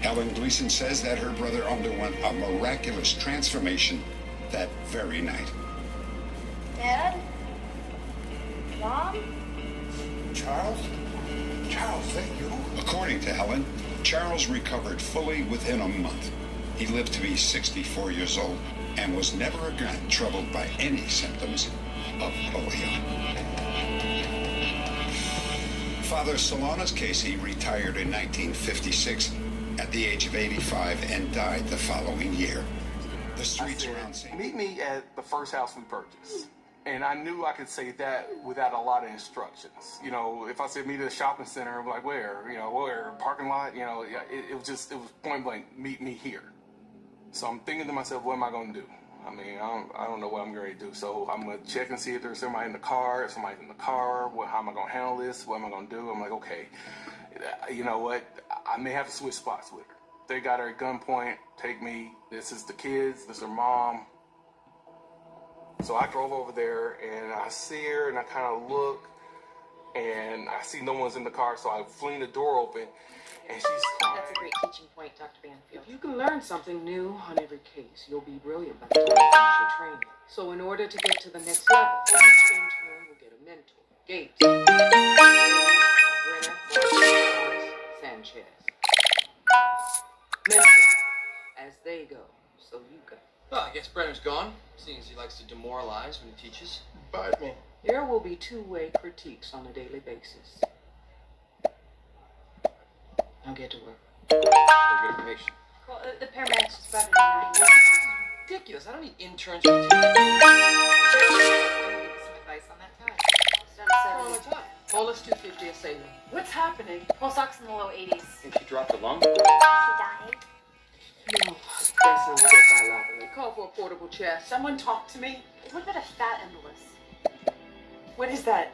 Ellen Gleason says that her brother underwent a miraculous transformation that very night. Dad? Mom? Charles? Charles, that you? According to Ellen, Charles recovered fully within a month. He lived to be 64 years old and was never again troubled by any symptoms of polio. Father Solanas Casey retired in 1956 at the age of 85 and died the following year. The streets around St. Meet me at the first house we purchased. And I knew I could say that without a lot of instructions. You know, if I said meet at a shopping center, I'm like, where? You know, where? Parking lot? You know, it was point blank, meet me here. So I'm thinking to myself, what am I going to do? I mean, I don't know what I'm going to do. So I'm going to check and see if there's somebody in the car. If somebody's in the car, how am I going to handle this? What am I going to do? I'm like, okay, you know what? I may have to switch spots with her. They got her at gunpoint, take me. This is the kids, this is her mom. So I drove over there and I see her and I kind of look and I see no one's in the car. So I fling the door open and she's... That's a great teaching point, Dr. Banfield. If you can learn something new on every case, you'll be brilliant by the time you finish your training. So in order to get to the next level, each intern will get a mentor. Gates, Brenner, Sanchez. Mentor as they go, so you go. Well, I guess Brenner's gone, seeing as he likes to demoralize when he teaches. Bite me. There will be two-way critiques on a daily basis. Now get to work. We'll get a patient. Well, the paramedics just brought in 9 minutes. Ridiculous. I don't need interns for teaching. Give me some advice on that time. All the time. Well, let's 250 a saline. What's happening? Pulse ox in the low 80s. Think she dropped a lung? Is she dying? No, that sounds good bilaterally. Call for a portable chest. Someone talk to me. What about a fat embolus? What is that?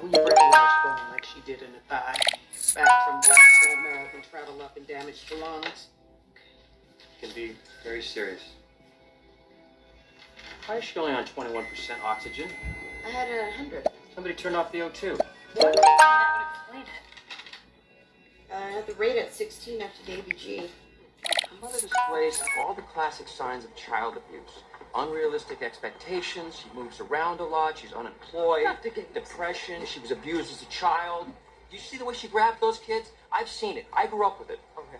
When you break a large bone like she did in the thigh, back from the bone marrow can travel up and damage the lungs. Can be very serious. Why is she only on 21% oxygen? I had 100. Somebody turned off the O2. What? That would explain it. I had the rate at 16 after the ABG. Her mother displays all the classic signs of child abuse. Unrealistic expectations, she moves around a lot, she's unemployed, depression, she was abused as a child. Do you see the way she grabbed those kids? I've seen it. I grew up with it. Okay.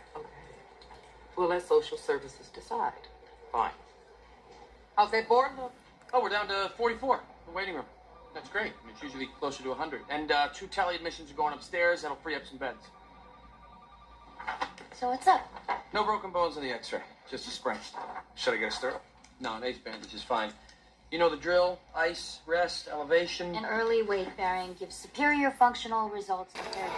We'll let social services decide. Fine. How's that board look? Oh, we're down to 44 in the waiting room. That's great. I mean, it's usually closer to 100. And 2 tele admissions are going upstairs. That'll free up some beds. So what's up? No broken bones in the x-ray. Just a sprain. Should I get a stirrup? No, an ace bandage is fine. You know the drill. Ice, rest, elevation. An early weight bearing gives superior functional results compared to...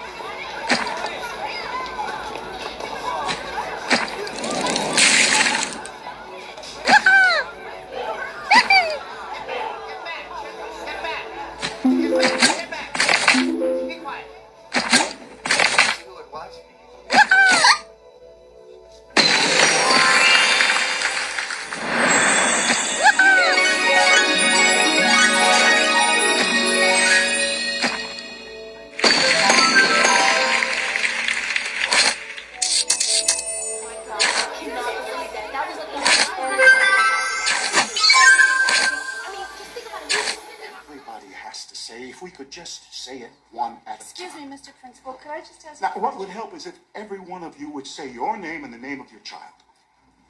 If we could just say it one at a time. Excuse me, Mr. Principal, could I just ask... Now, what would help is if every one of you would say your name and the name of your child.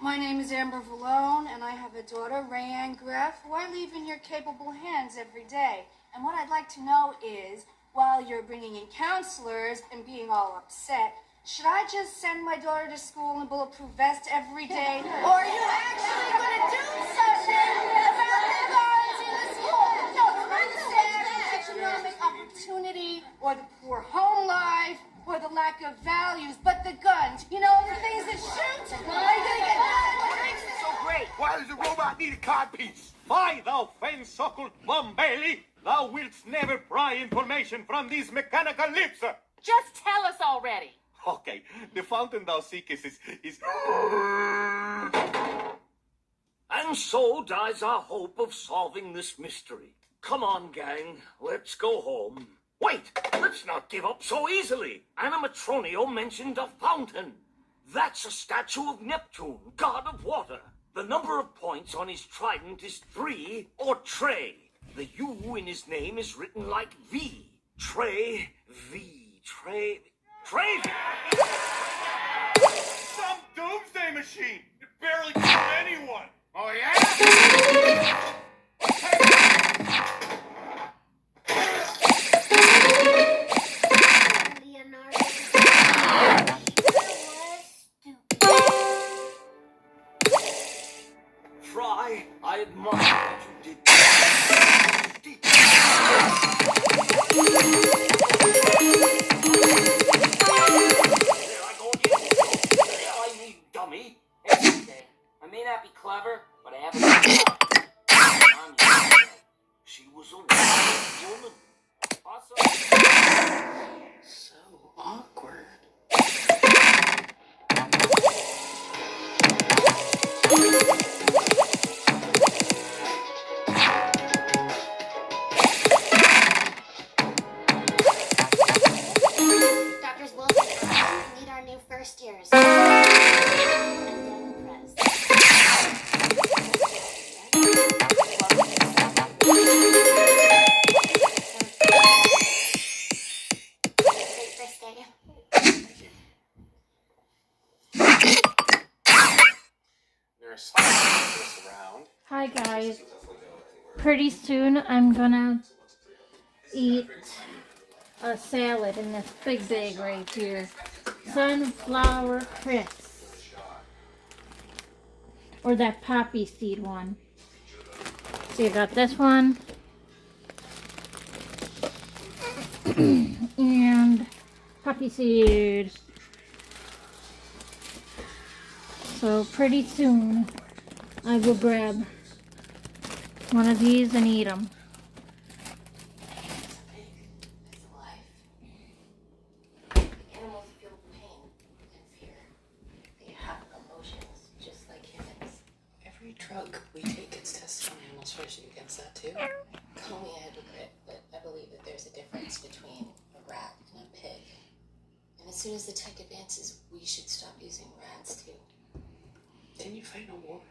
My name is Amber Vallone, and I have a daughter, Rayanne Greff, who I leave in your capable hands every day. And what I'd like to know is, while you're bringing in counselors and being all upset, should I just send my daughter to school in a bulletproof vest every day? Or are you actually going to do something about the guns in the school? No, I understand economic opportunity, or the poor home life, or the lack of values, but the guns, you know, the things that shoot. Are you going to get that? So great. Why does the robot need a codpiece? Why, thou fen-suckled Mum Bailey, thou wilt never pry information from these mechanical lips. Just tell us already. Okay, the fountain thou seekest is... And so dies our hope of solving this mystery. Come on, gang, let's go home. Wait, let's not give up so easily. Animatronio mentioned a fountain. That's a statue of Neptune, god of water. The number of points on his trident is 3, or Trey. The U in his name is written like V. Trey, V, Trey, Trey. Some doomsday machine! It barely killed anyone! Oh, yeah? Fry, I admire what you did. There I go again. I mean, dummy. Okay. I may not be clever, but I have a good She was a wild woman. Also, So awkward. Doctors Wilson and I meet our new first years. I'm Daniel Prez. Great first day. There's scientists around. Hi guys. Pretty soon I'm gonna eat a salad in this big bag right here. Sunflower crisps. Or that poppy seed one. So you got this one. And poppy seed. So pretty soon I will grab one of these and eat them. Animals feel pain and fear. They have emotions just like humans. Every drug we take gets tested on animals first. You against that too? Call me a hypocrite, but I believe that there's a difference between a rat and a pig. And as soon as the tech advances, we should stop using rats too. Didn't you fight no war?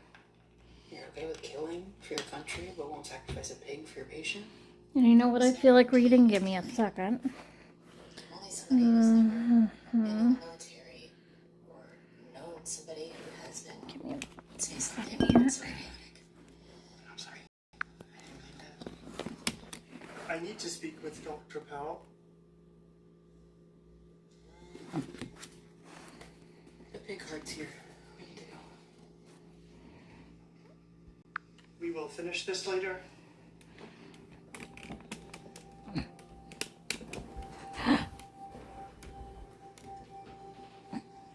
You're okay with killing for your country, but won't sacrifice a pig for your patient? And you know what I feel like reading? Give me a second. Only somebody who's never been in the military or known somebody who has been say something so chaotic. I'm sorry. I need to speak with Dr. Powell. The pig heart's here. We need to go. We will finish this later.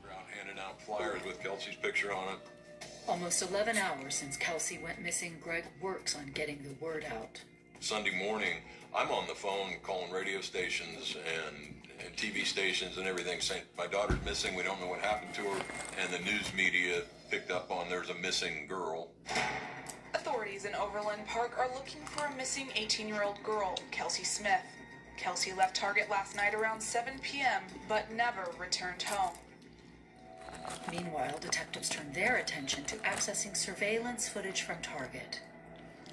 Out handing out flyers with Kelsey's picture on it. Almost 11 hours since Kelsey went missing, Greg works on getting the word out. Sunday morning, I'm on the phone calling radio stations and TV stations and everything saying, my daughter's missing, we don't know what happened to her, and the news media picked up on there's a missing girl. Authorities in Overland Park are looking for a missing 18-year-old girl, Kelsey Smith. Kelsey left Target last night around 7 p.m., but never returned home. Meanwhile, detectives turned their attention to accessing surveillance footage from Target.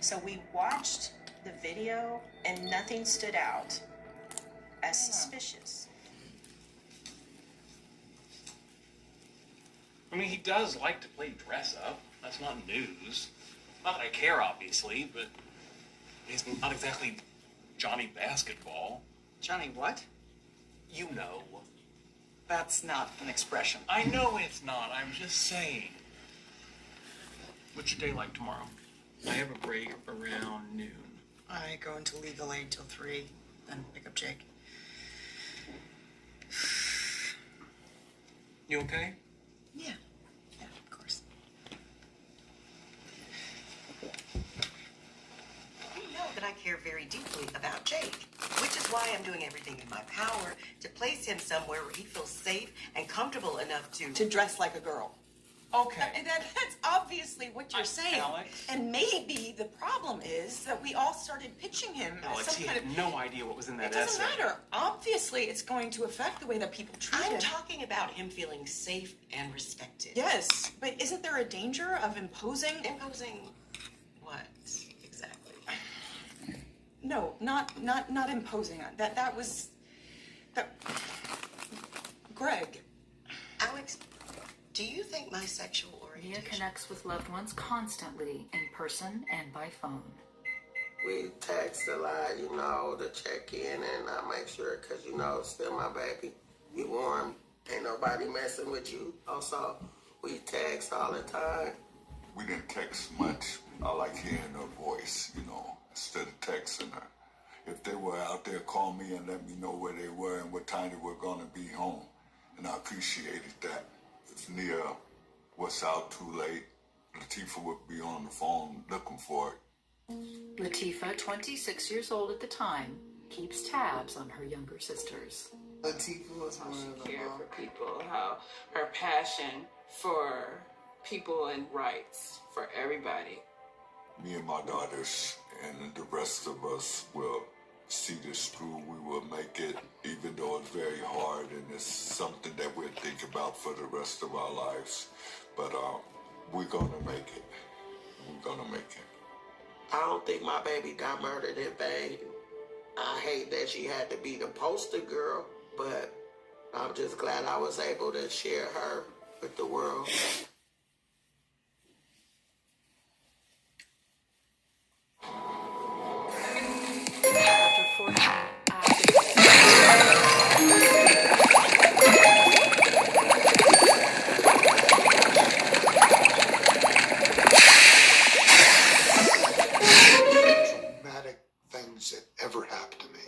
So we watched the video and nothing stood out as suspicious. I mean, he does like to play dress up. That's not news. Not that I care, obviously, but he's not exactly Johnny Basketball. Johnny what? You know. That's not an expression. I know it's not. I'm just saying. What's your day like tomorrow? I have a break around noon. I go into legal aid till 3, then pick up Jake. You okay? Yeah, of course. You know that I care very deeply about Jake, which is why I'm doing everything in my power to place him somewhere where he feels safe and comfortable enough to dress like a girl. Okay. That's obviously what you're saying. Alex? And maybe the problem is that we all started pitching him as Alex, some he kind had of... no idea what was in that It doesn't essay. matter. Obviously, it's going to affect the way that people treat him. I'm talking about him feeling safe and respected. Yes, but isn't there a danger of imposing... Imposing what exactly? No, not imposing. That was... Greg. Alex, do you think my sexual orientation... Mia connects with loved ones constantly, in person and by phone. We text a lot, you know, to check in, and I make sure, because, you know, still my baby. You warm. Ain't nobody messing with you. Also, we text all the time. We didn't text much. I like hearing her voice, you know, instead of texting her. If they were out there, call me and let me know where they were and what time they were going to be home. And I appreciated that. If Nia was out too late, Latifah would be on the phone looking for it. Latifah, 26 years old at the time, keeps tabs on her younger sisters. Latifah was how she cared for people, how her passion for people and rights for everybody. Me and my daughters and the rest of us will see this through. We will make it, even though it's very hard and it's something that we'll think about for the rest of our lives. But we're going to make it. We're going to make it. I don't think my baby got murdered in vain. I hate that she had to be the poster girl, but I'm just glad I was able to share her with the world. After 14 traumatic things that ever happened to me.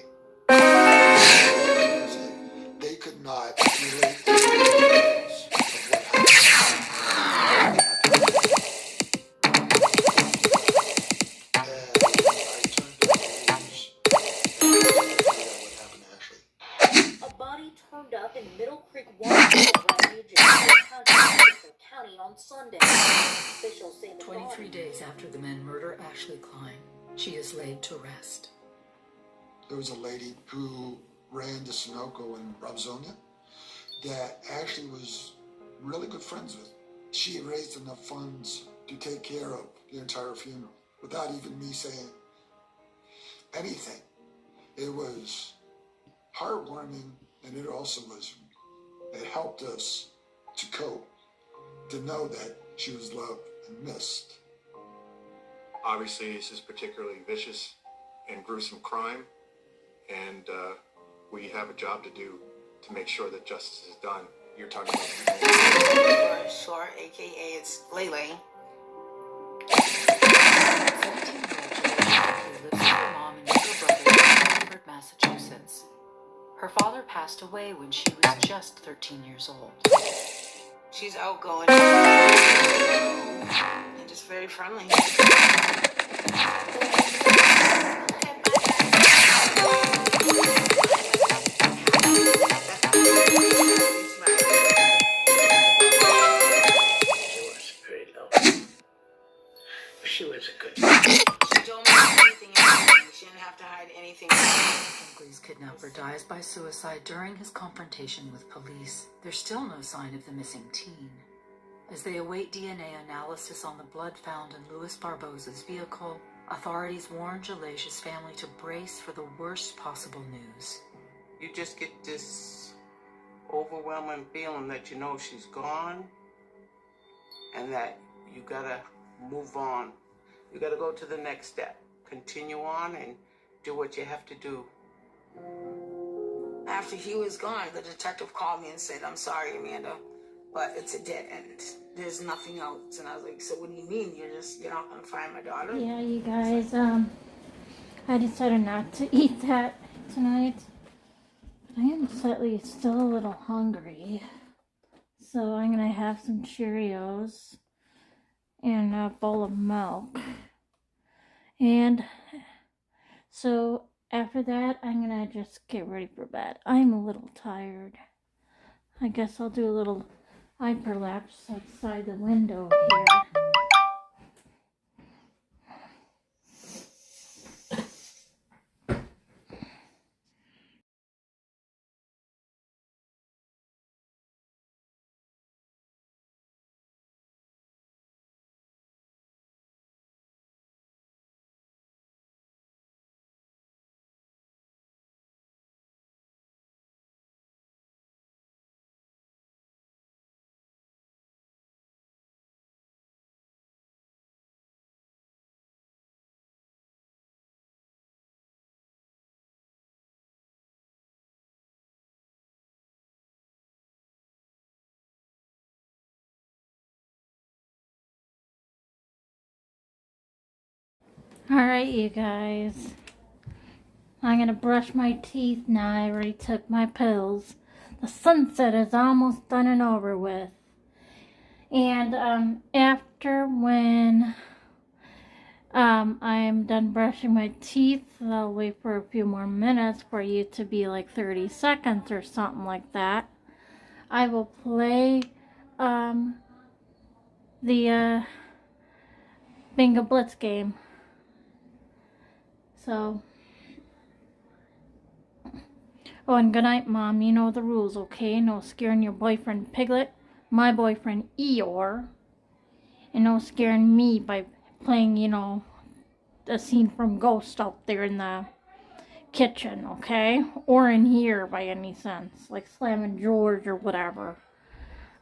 They could not relate to the details of what happened. A body turned up in Middle Creek Water Refuge in Lancaster County on Sunday. Officials say the 23 days after the men murder Ashley Klein, she is laid to rest. There was a lady who ran the Sunoco in Robzonia that Ashley was really good friends with. She had raised enough funds to take care of the entire funeral without even me saying anything. It was heartwarming, and it also was, it helped us to cope, to know that she was loved and missed. Obviously, this is particularly vicious and gruesome crime, and we have a job to do to make sure that justice is done. You're talking about... Short, a.k.a. it's Lele. 17-year-old lives with her mom and younger brother in Medford, Massachusetts. Her father passed away when she was just 13 years old. She's outgoing and just very friendly. She was a good She told me anything and everything. She didn't have to hide anything. Hinckley's kidnapper dies by suicide during his confrontation with police. There's still no sign of the missing teen. As they await DNA analysis on the blood found in Luis Barbosa's vehicle, authorities warn Jalasia's family to brace for the worst possible news. You just get this overwhelming feeling that you know she's gone and that you gotta move on. You gotta go to the next step. Continue on and do what you have to do. After he was gone, the detective called me and said, "I'm sorry, Amanda, but it's a dead end. There's nothing else." And I was like, "So what do you mean? You're not gonna find my daughter?" Yeah, you guys, I decided not to eat that tonight. But I am slightly still a little hungry. So I'm gonna have some Cheerios and a bowl of milk. And so after that, I'm gonna just get ready for bed. I'm a little tired. I guess I'll do a little I prolapsed outside the window here. Alright, you guys. I'm gonna brush my teeth now. I already took my pills. The sunset is almost done and over with. And after when I'm done brushing my teeth, I'll wait for a few more minutes for you to be like 30 seconds or something like that. I will play the Bingo Blitz game. So, oh, and good night, Mom. You know the rules, okay? No scaring your boyfriend Piglet, my boyfriend Eeyore, and no scaring me by playing, you know, a scene from Ghost out there in the kitchen, okay? Or in here by any sense, like Slamming George or whatever.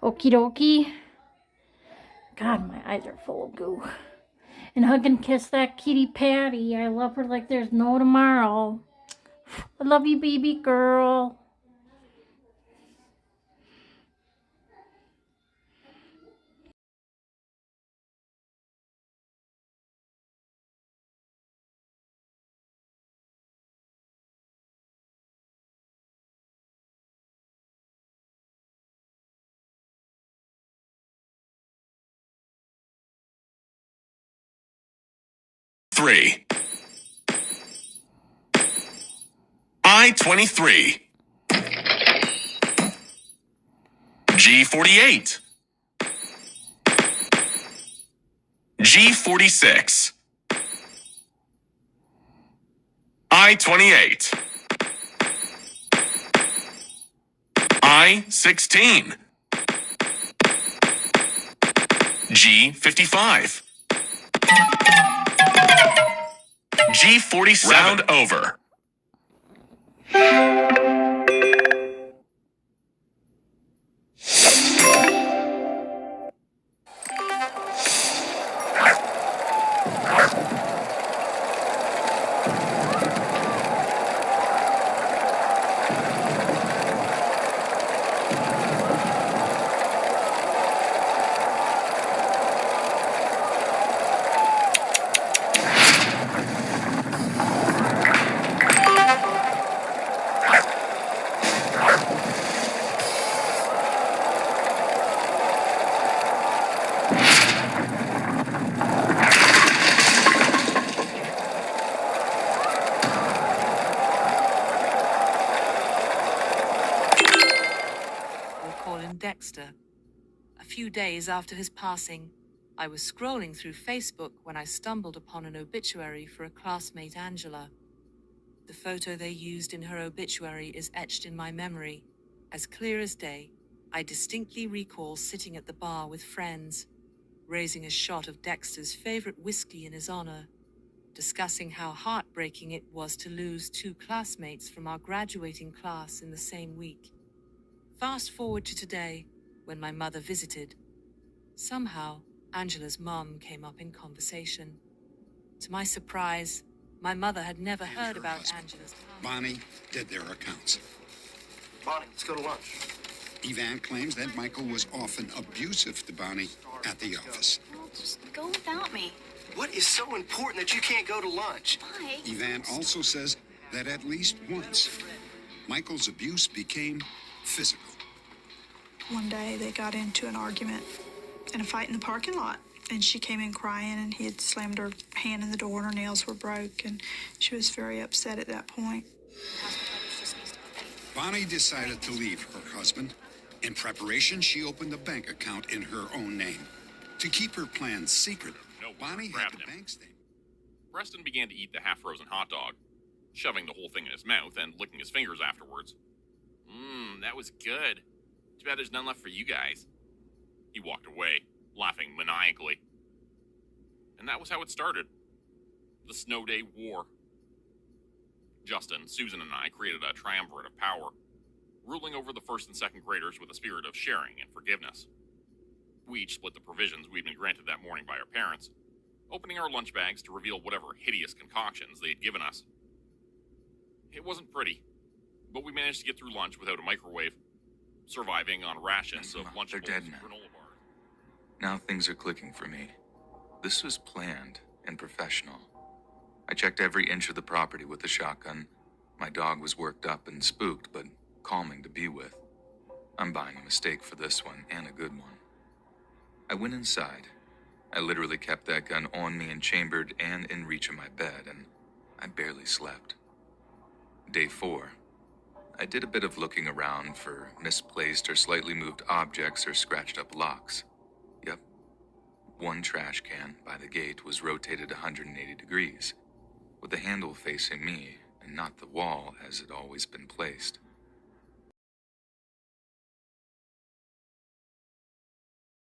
Okie dokie. God, my eyes are full of goo. And hug and kiss that kitty Patty. I love her like there's no tomorrow. I love you, baby girl. Three. I-23. G48. G46. I-28. I-16. G55. G47. Round over. Dexter. A few days after his passing, I was scrolling through Facebook when I stumbled upon an obituary for a classmate, Angela. The photo they used in her obituary is etched in my memory. As clear as day, I distinctly recall sitting at the bar with friends, raising a shot of Dexter's favorite whiskey in his honor, discussing how heartbreaking it was to lose two classmates from our graduating class in the same week. Fast forward to today, when my mother visited. Somehow, Angela's mom came up in conversation. To my surprise, my mother had never heard about Angela's past. Bonnie did their accounts. Bonnie, let's go to lunch. Evan claims that Michael was often abusive to Bonnie at the office. Well, just go without me. What is so important that you can't go to lunch? Why? Evan also says that at least once, Michael's abuse became physical. One day they got into an argument and a fight in the parking lot, and she came in crying, and he had slammed her hand in the door and her nails were broke, and she was very upset at that point. Bonnie decided to leave her husband In preparation, she opened the bank account in her own name. To keep her plans secret, Bonnie had the bank statement. Preston began to eat the half-frozen hot dog, shoving the whole thing in his mouth and licking his fingers afterwards. That was good. Too bad there's none left for you guys. He walked away, laughing maniacally. And that was how it started. The Snow Day War. Justin, Susan, and I created a triumvirate of power, ruling over the first and second graders with a spirit of sharing and forgiveness. We each split the provisions we'd been granted that morning by our parents, opening our lunch bags to reveal whatever hideous concoctions they'd given us. It wasn't pretty, but we managed to get through lunch without a microwave, surviving on rations of Lunchables and granola bars. Now things are clicking for me. This was planned and professional. I checked every inch of the property with the shotgun. My dog was worked up and spooked, but calming to be with. I'm buying a mistake for this one, and a good one. I went inside. I literally kept that gun on me and chambered and in reach of my bed, and I barely slept. Day 4. I did a bit of looking around for misplaced or slightly moved objects or scratched up locks. Yep. One trash can by the gate was rotated 180 degrees, with the handle facing me and not the wall as it always been placed.